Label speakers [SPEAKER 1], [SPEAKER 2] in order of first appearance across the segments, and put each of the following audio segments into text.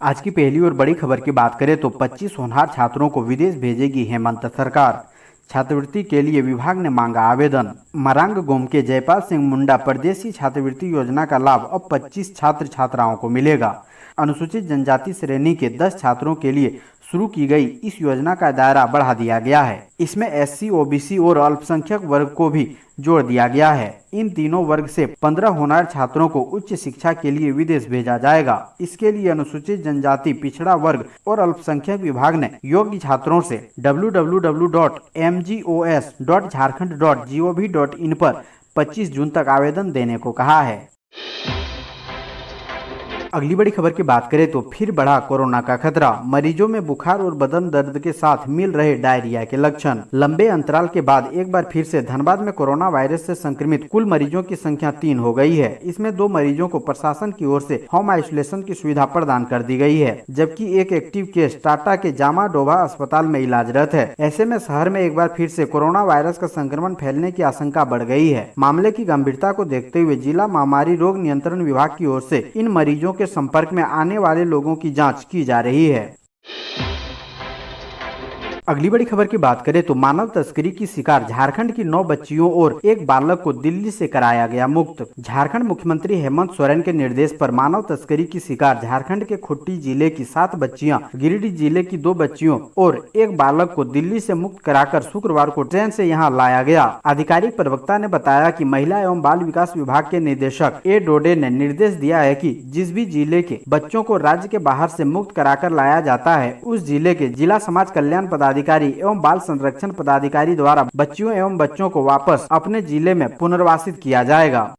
[SPEAKER 1] आज की पहली और बड़ी खबर की बात करें तो 25 होनहार छात्रों को विदेश भेजेगी हेमंत सरकार। छात्रवृत्ति के लिए विभाग ने मांगा आवेदन। मरांग गोम के जयपाल सिंह मुंडा परदेसी छात्रवृत्ति योजना का लाभ अब 25 छात्र छात्राओं को मिलेगा। अनुसूचित जनजाति श्रेणी के 10 छात्रों के लिए शुरू की गई इस योजना का दायरा बढ़ा दिया गया है। इसमें एससी, ओबीसी और अल्पसंख्यक वर्ग को भी जोड़ दिया गया है। इन तीनों वर्ग से 15 होनहार छात्रों को उच्च शिक्षा के लिए विदेश भेजा जाएगा। इसके लिए अनुसूचित जनजाति, पिछड़ा वर्ग और अल्पसंख्यक विभाग ने योग्य छात्रों से www.mgos.jharkhand.gov.in पर 25 जून तक आवेदन देने को कहा है। अगली बड़ी खबर की बात करें तो फिर बढ़ा कोरोना का खतरा। मरीजों में बुखार और बदन दर्द के साथ मिल रहे डायरिया के लक्षण। लंबे अंतराल के बाद एक बार फिर से धनबाद में कोरोना वायरस से संक्रमित कुल मरीजों की संख्या 3 हो गई है। इसमें 2 मरीजों को प्रशासन की ओर से होम आइसोलेशन की सुविधा प्रदान कर दी गई है, जबकि एक एक्टिव केस टाटा के जामा डोभा अस्पताल में इलाजरत है। ऐसे में शहर में एक बार फिर से कोरोना वायरस का संक्रमण फैलने की आशंका बढ़ गई है। मामले की गंभीरता को देखते हुए जिला महामारी रोग नियंत्रण विभाग की ओर से इन मरीजों के संपर्क में आने वाले लोगों की जांच की जा रही है। अगली बड़ी खबर की बात करें तो मानव तस्करी की शिकार झारखंड की 9 बच्चियों और एक बालक को दिल्ली से कराया गया मुक्त। झारखंड मुख्यमंत्री हेमंत सोरेन के निर्देश पर मानव तस्करी की शिकार झारखंड के खूंटी जिले की 7 बच्चियां, गिरिडीह जिले की 2 बच्चियों और एक बालक को दिल्ली से मुक्त कराकर शुक्रवार को ट्रेन से यहां लाया गया। आधिकारिक प्रवक्ता ने बताया कि महिला एवं बाल विकास विभाग के निदेशक ए डोडे ने निर्देश दिया है कि जिस भी जिले के बच्चों को राज्य के बाहर से मुक्त कराकर लाया जाता है, उस जिले के जिला समाज कल्याण पदाधिकारी एवं बाल संरक्षण पदाधिकारी द्वारा बच्चियों एवं बच्चों को वापस अपने जिले में पुनर्वासित किया जाएगा।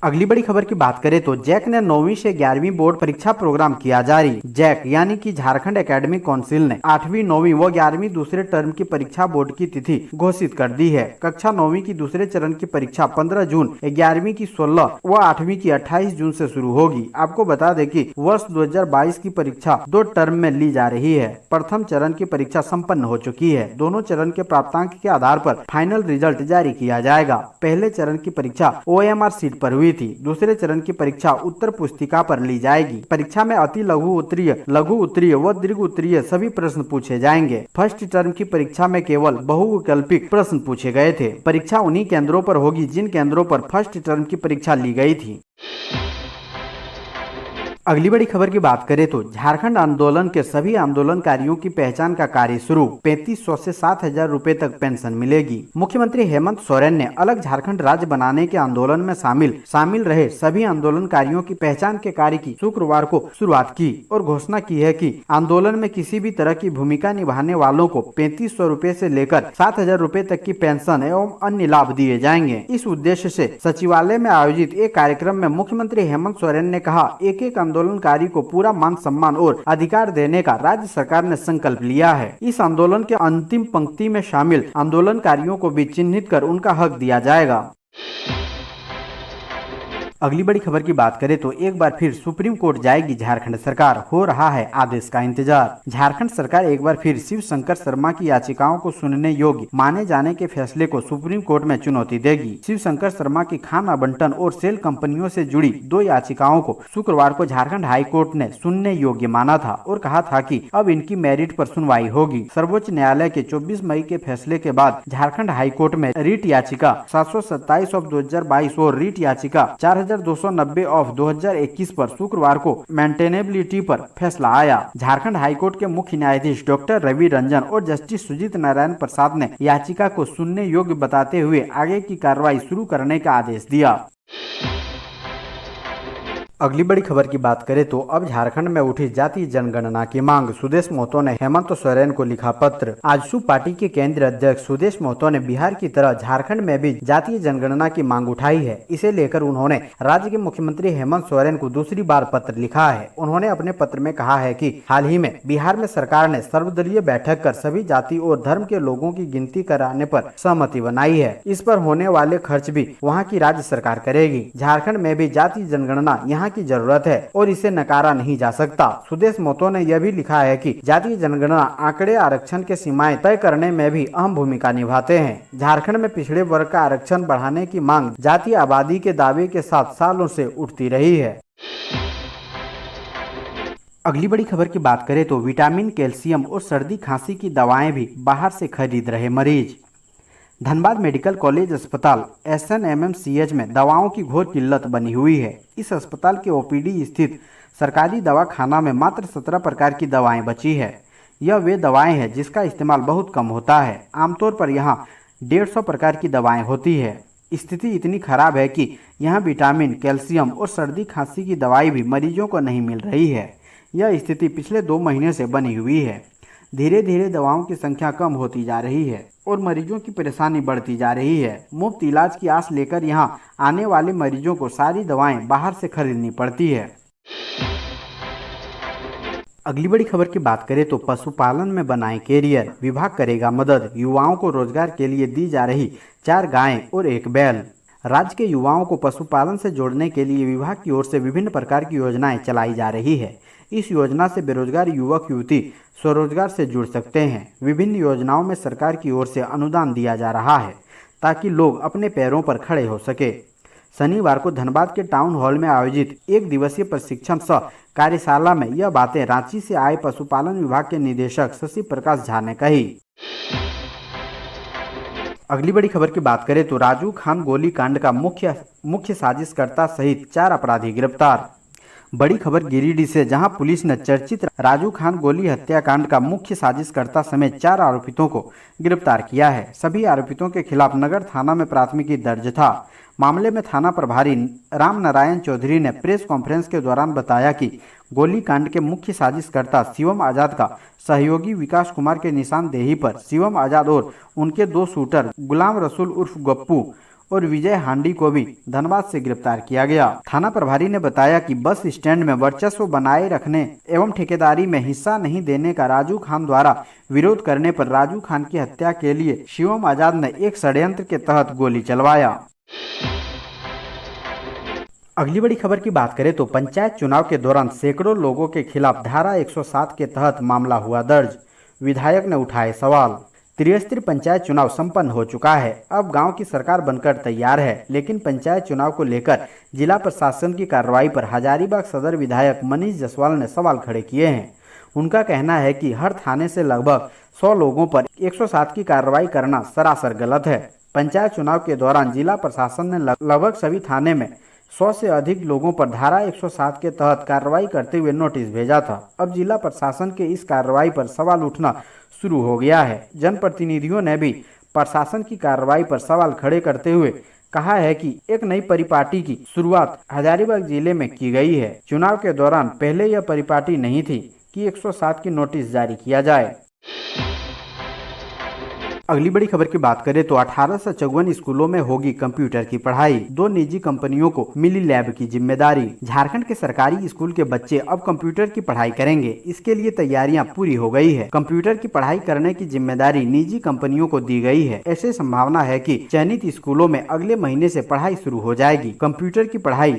[SPEAKER 1] अगली बड़ी खबर की बात करें तो जैक ने 9वीं से 11वीं बोर्ड परीक्षा प्रोग्राम किया जारी। जैक यानी कि झारखंड एकेडमिक काउंसिल ने 8वीं, 9वीं व 11वीं दूसरे टर्म की परीक्षा बोर्ड की तिथि घोषित कर दी है। कक्षा 9वीं की दूसरे चरण की परीक्षा 15 जून, 11वीं की 16 व 8वीं की 28 जून से शुरू होगी। आपको बता दें कि वर्ष 2022 की परीक्षा 2 टर्म में ली जा रही है। प्रथम चरण की परीक्षा संपन्न हो चुकी है। दोनों चरण के प्राप्तांक के आधार पर फाइनल रिजल्ट जारी किया जाएगा। पहले चरण की परीक्षा OMR सीट पर हुई थी। दूसरे चरण की परीक्षा उत्तर पुस्तिका पर ली जाएगी। परीक्षा में अति लघु उत्तरीय व दीर्घ उत्तरीय सभी प्रश्न पूछे जाएंगे। फर्स्ट टर्म की परीक्षा में केवल बहुविकल्पिक प्रश्न पूछे गए थे। परीक्षा उन्हीं केंद्रों पर होगी जिन केंद्रों पर फर्स्ट टर्म की परीक्षा ली गई थी। अगली बड़ी खबर की बात करें तो झारखंड आंदोलन के सभी आंदोलनकारियों की पहचान का कार्य शुरू। 3500 से 7000 रुपए तक पेंशन मिलेगी। मुख्यमंत्री हेमंत सोरेन ने अलग झारखंड राज्य बनाने के आंदोलन में शामिल रहे सभी आंदोलनकारियों की पहचान के कार्य की शुक्रवार को शुरुआत की और घोषणा की है कि आंदोलन में किसी भी तरह की भूमिका निभाने वालों को 3500 रुपए से लेकर 7000 रुपए तक की पेंशन एवं अन्य लाभ दिए जाएंगे। इस उद्देश्य से सचिवालय में आयोजित एक कार्यक्रम में मुख्यमंत्री हेमंत सोरेन ने कहा, एक आंदोलनकारी को पूरा मान सम्मान और अधिकार देने का राज्य सरकार ने संकल्प लिया है। इस आंदोलन के अंतिम पंक्ति में शामिल आंदोलनकारियों को भी चिन्हित कर उनका हक दिया जाएगा। अगली बड़ी खबर की बात करें तो एक बार फिर सुप्रीम कोर्ट जाएगी झारखंड सरकार। हो रहा है आदेश का इंतजार। झारखंड सरकार एक बार फिर शिव शंकर शर्मा की याचिकाओं को सुनने योग्य माने जाने के फैसले को सुप्रीम कोर्ट में चुनौती देगी। शिव शंकर शर्मा की खान आवंटन और सेल कंपनियों से जुड़ी 2 याचिकाओं को शुक्रवार को झारखंड हाई कोर्ट ने सुनने योग्य माना था और कहा था कि अब इनकी मेरिट पर सुनवाई होगी। सर्वोच्च न्यायालय के 24 मई के फैसले के बाद झारखंड हाई कोर्ट में रीट याचिका 727/2022 और रीट याचिका 4290/2021 पर शुक्रवार को मेंटेनेबिलिटी पर फैसला आया। झारखंड हाईकोर्ट के मुख्य न्यायाधीश डॉक्टर रवि रंजन और जस्टिस सुजीत नारायण प्रसाद ने याचिका को सुनने योग्य बताते हुए आगे की कार्रवाई शुरू करने का आदेश दिया। अगली बड़ी खबर की बात करें तो अब झारखंड में उठी जातीय जनगणना की मांग। सुदेश महतो ने हेमंत सोरेन को लिखा पत्र। आजसू पार्टी के केंद्रीय अध्यक्ष सुदेश महतो ने बिहार की तरह झारखंड में भी जातीय जनगणना की मांग उठाई है। इसे लेकर उन्होंने राज्य के मुख्यमंत्री हेमंत सोरेन को दूसरी बार पत्र लिखा है। उन्होंने अपने पत्र में कहा है कि हाल ही में बिहार में सरकार ने सर्वदलीय बैठक कर सभी जाति और धर्म के लोगों की गिनती कराने पर सहमति बनाई है। इस पर होने वाले खर्च भी वहाँ की राज्य सरकार करेगी। झारखंड में भी जातीय जनगणना यहाँ की जरूरत है और इसे नकारा नहीं जा सकता। सुदेश महतो ने यह भी लिखा है कि जातीय जनगणना आंकड़े आरक्षण के सीमाएं तय करने में भी अहम भूमिका निभाते हैं। झारखंड में पिछड़े वर्ग का आरक्षण बढ़ाने की मांग जातीय आबादी के दावे के साथ सालों से उठती रही है। अगली बड़ी खबर की बात करें तो विटामिन, कैल्शियम और सर्दी खांसी की दवाएं भी बाहर से खरीद रहे मरीज। धनबाद मेडिकल कॉलेज अस्पताल SNMMCH में दवाओं की घोर किल्लत बनी हुई है। इस अस्पताल के OPD स्थित सरकारी दवाखाना में मात्र 17 प्रकार की दवाएं बची है। यह वे दवाएं हैं जिसका इस्तेमाल बहुत कम होता है। आमतौर पर यहाँ 150 प्रकार की दवाएं होती है। स्थिति इतनी खराब है कि यहाँ विटामिन, कैल्शियम और सर्दी खांसी की दवाई भी मरीजों को नहीं मिल रही है। यह स्थिति पिछले 2 महीने से बनी हुई है। धीरे धीरे दवाओं की संख्या कम होती जा रही है और मरीजों की परेशानी बढ़ती जा रही है। मुफ्त इलाज की आस लेकर यहाँ आने वाले मरीजों को सारी दवाएं बाहर से खरीदनी पड़ती है। अगली बड़ी खबर की बात करें तो पशुपालन में बनाएं कैरियर, विभाग करेगा मदद। युवाओं को रोजगार के लिए दी जा रही 4 गायें और 1 बैल। राज्य के युवाओं को पशुपालन से जोड़ने के लिए विभाग की ओर से विभिन्न प्रकार की योजनाएं चलाई जा रही है। इस योजना से बेरोजगार युवक युवती स्वरोजगार से जुड़ सकते हैं। विभिन्न योजनाओं में सरकार की ओर से अनुदान दिया जा रहा है ताकि लोग अपने पैरों पर खड़े हो सके। शनिवार को धनबाद के टाउन हॉल में आयोजित 1 दिवसीय प्रशिक्षण सह कार्यशाला में यह बातें रांची से आए पशुपालन विभाग के निदेशक शशि प्रकाश झा ने कही। अगली बड़ी खबर की बात करें तो राजू खान गोलीकांड का मुख्य साजिशकर्ता सहित 4 अपराधी गिरफ्तार। बड़ी खबर गिरिडीह से, जहां पुलिस ने चर्चित राजू खान गोली हत्याकांड का मुख्य साजिशकर्ता समेत 4 आरोपितों को गिरफ्तार किया है। सभी आरोपितों के खिलाफ नगर थाना में प्राथमिकी दर्ज था। मामले में थाना प्रभारी राम नारायण चौधरी ने प्रेस कॉन्फ्रेंस के दौरान बताया कि गोलीकांड के मुख्य साजिशकर्ता शिवम आजाद का सहयोगी विकास कुमार के निशानदेही पर शिवम आजाद और उनके 2 शूटर गुलाम रसूल उर्फ गप्पू और विजय हांडी को भी धनबाद से गिरफ्तार किया गया। थाना प्रभारी ने बताया कि बस स्टैंड में वर्चस्व बनाए रखने एवं ठेकेदारी में हिस्सा नहीं देने का राजू खान द्वारा विरोध करने पर राजू खान की हत्या के लिए शिवम आजाद ने एक षड्यंत्र के तहत गोली चलवाया। अगली बड़ी खबर की बात करें तो पंचायत चुनाव के दौरान सैकड़ों लोगों के खिलाफ धारा 107 के तहत मामला हुआ दर्ज। विधायक ने उठाए सवाल। त्रिस्तरीय पंचायत चुनाव संपन्न हो चुका है। अब गांव की सरकार बनकर तैयार है, लेकिन पंचायत चुनाव को लेकर जिला प्रशासन की कार्रवाई पर हजारीबाग सदर विधायक मनीष जायसवाल ने सवाल खड़े किए हैं। उनका कहना है कि हर थाने से लगभग 100 लोगों पर 107 की कार्रवाई करना सरासर गलत है। पंचायत चुनाव के दौरान जिला प्रशासन ने लगभग सभी थाने में 100 से अधिक लोगों पर धारा 107 के तहत कार्रवाई करते हुए नोटिस भेजा था। अब जिला प्रशासन के इस कार्रवाई पर सवाल उठना शुरू हो गया है। जनप्रतिनिधियों ने भी प्रशासन की कार्रवाई पर सवाल खड़े करते हुए कहा है कि एक नई परिपाटी की शुरुआत हजारीबाग जिले में की गई है। चुनाव के दौरान पहले यह परिपाटी नहीं थी कि 107 की नोटिस जारी किया जाए। अगली बड़ी खबर की बात करें तो 1854 स्कूलों में होगी कंप्यूटर की पढ़ाई। 2 निजी कंपनियों को मिली लैब की जिम्मेदारी। झारखंड के सरकारी स्कूल के बच्चे अब कंप्यूटर की पढ़ाई करेंगे। इसके लिए तैयारियां पूरी हो गई है। कंप्यूटर की पढ़ाई करने की जिम्मेदारी निजी कंपनियों को दी गई है। ऐसे संभावना है कि चयनित स्कूलों में अगले महीने से पढ़ाई शुरू हो जाएगी। कंप्यूटर की पढ़ाई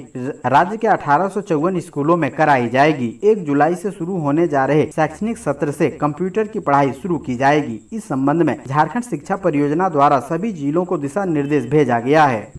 [SPEAKER 1] राज्य के 1854 स्कूलों में कराई जाएगी। 1 जुलाई से शुरू होने जा रहे शैक्षणिक सत्र से कंप्यूटर की पढ़ाई शुरू की जाएगी। इस संबंध में झारखंड शिक्षा परियोजना द्वारा सभी जिलों को दिशा निर्देश भेजा गया है।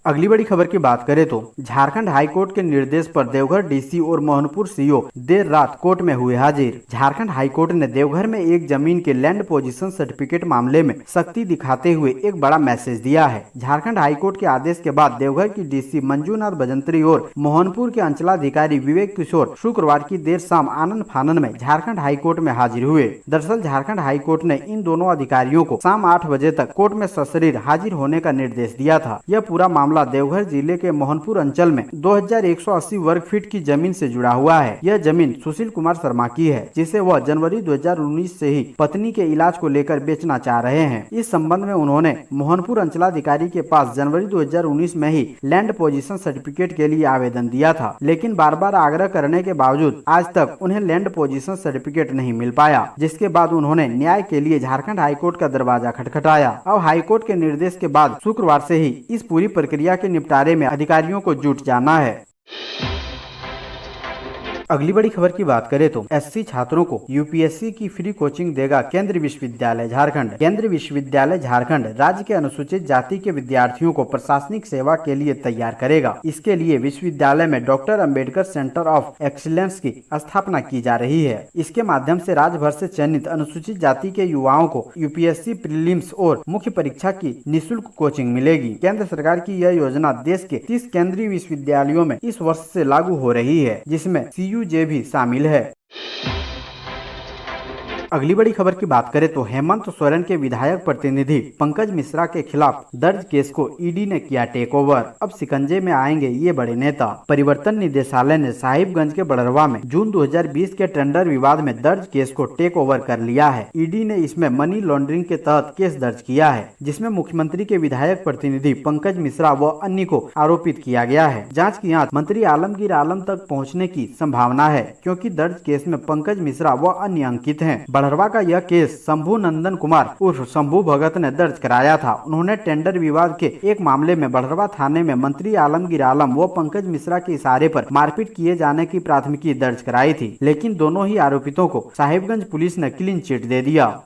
[SPEAKER 1] अगली बड़ी खबर की बात करें तो झारखंड हाईकोर्ट के निर्देश पर देवघर डीसी और मोहनपुर सीओ देर रात कोर्ट में हुए हाजिर। झारखंड हाईकोर्ट ने देवघर में एक जमीन के लैंड पोजीशन सर्टिफिकेट मामले में सख्ती दिखाते हुए एक बड़ा मैसेज दिया है। झारखंड हाईकोर्ट के आदेश के बाद देवघर की डीसी मंजूनाथ भजंत्री और मोहनपुर के अंचलाधिकारी विवेक किशोर शुक्रवार की देर शाम आनन फानन में झारखंड हाईकोर्ट में हाजिर हुए। दरअसल झारखंड हाईकोर्ट ने इन दोनों अधिकारियों को शाम 8 बजे तक कोर्ट में सशरीर हाजिर होने का निर्देश दिया था। यह पूरा मामला देवघर जिले के मोहनपुर अंचल में 2180 वर्ग फीट की जमीन से जुड़ा हुआ है। यह जमीन सुशील कुमार शर्मा की है, जिसे वह जनवरी 2019 से ही पत्नी के इलाज को लेकर बेचना चाह रहे हैं। इस संबंध में उन्होंने मोहनपुर अंचलाधिकारी के पास जनवरी 2019 में ही लैंड पोजीशन सर्टिफिकेट के लिए आवेदन दिया था, लेकिन बार बार आग्रह करने के बावजूद आज तक उन्हें लैंड पोजीशन सर्टिफिकेट नहीं मिल पाया, जिसके बाद उन्होंने न्याय के लिए झारखंड हाईकोर्ट का दरवाजा खटखटाया। अब हाईकोर्ट के निर्देश के बाद शुक्रवार से ही इस पूरी प्रक्रिया के निपटारे में अधिकारियों को जुट जाना है। अगली बड़ी खबर की बात करें तो एससी छात्रों को यूपीएससी की फ्री कोचिंग देगा केंद्रीय विश्वविद्यालय झारखंड। केंद्रीय विश्वविद्यालय झारखंड राज्य के अनुसूचित जाति के विद्यार्थियों को प्रशासनिक सेवा के लिए तैयार करेगा। इसके लिए विश्वविद्यालय में doctor Ambedkar centre of excellence की स्थापना की जा रही है। इसके माध्यम से राज्य भर से चयनित अनुसूचित जाति के युवाओं को यूपीएससी प्रीलिम्स और मुख्य परीक्षा की निःशुल्क कोचिंग मिलेगी। केंद्र सरकार की यह योजना देश के 30 केंद्रीय विश्वविद्यालयों में इस वर्ष से लागू हो रही है, जिसमें CUJ भी शामिल है। अगली बड़ी खबर की बात करें तो हेमंत सोरेन के विधायक प्रतिनिधि पंकज मिश्रा के खिलाफ दर्ज केस को ईडी ने किया टेक ओवर। अब शिकंजे में आएंगे ये बड़े नेता। परिवर्तन निदेशालय ने साहिबगंज के बड़रवा में जून 2020 के टेंडर विवाद में दर्ज केस को टेक ओवर कर लिया है। ईडी ने इसमें मनी लॉन्ड्रिंग के तहत केस दर्ज किया है, जिसमें मुख्यमंत्री के विधायक प्रतिनिधि पंकज मिश्रा व अन्य को आरोपित किया गया है। जाँच की आंच मंत्री आलमगीर आलम तक पहुँचने की संभावना है, क्योंकि दर्ज केस में पंकज मिश्रा व अन्य अंकित हैं। बड़रवा का यह केस शंभू नंदन कुमार उर्फ शंभू भगत ने दर्ज कराया था। उन्होंने टेंडर विवाद के एक मामले में बड़रवा थाने में मंत्री आलमगीर आलम व पंकज मिश्रा के इशारे पर मारपीट किए जाने की प्राथमिकी दर्ज कराई थी, लेकिन दोनों ही आरोपितों को साहिबगंज पुलिस ने क्लीन चिट दे दिया।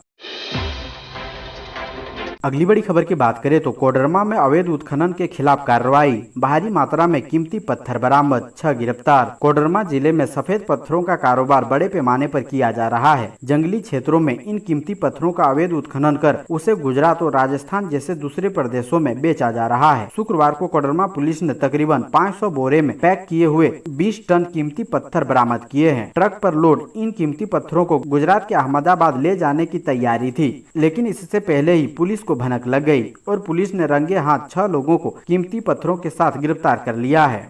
[SPEAKER 1] अगली बड़ी खबर की बात करें तो कोडरमा में अवैध उत्खनन के खिलाफ कार्रवाई। भारी मात्रा में कीमती पत्थर बरामद, 6 गिरफ्तार। कोडरमा जिले में सफेद पत्थरों का कारोबार बड़े पैमाने पर किया जा रहा है। जंगली क्षेत्रों में इन कीमती पत्थरों का अवैध उत्खनन कर उसे गुजरात और राजस्थान जैसे दूसरे प्रदेशों में बेचा जा रहा है। शुक्रवार को कोडरमा पुलिस ने तकरीबन 500 बोरे में पैक किए हुए 20 टन कीमती पत्थर बरामद किए हैं। ट्रक पर लोड इन कीमती पत्थरों को गुजरात के अहमदाबाद ले जाने की तैयारी थी, लेकिन इससे पहले ही पुलिस को भनक लग गई और पुलिस ने रंगे हाथ 6 लोगों को कीमती पत्थरों के साथ गिरफ्तार कर लिया है।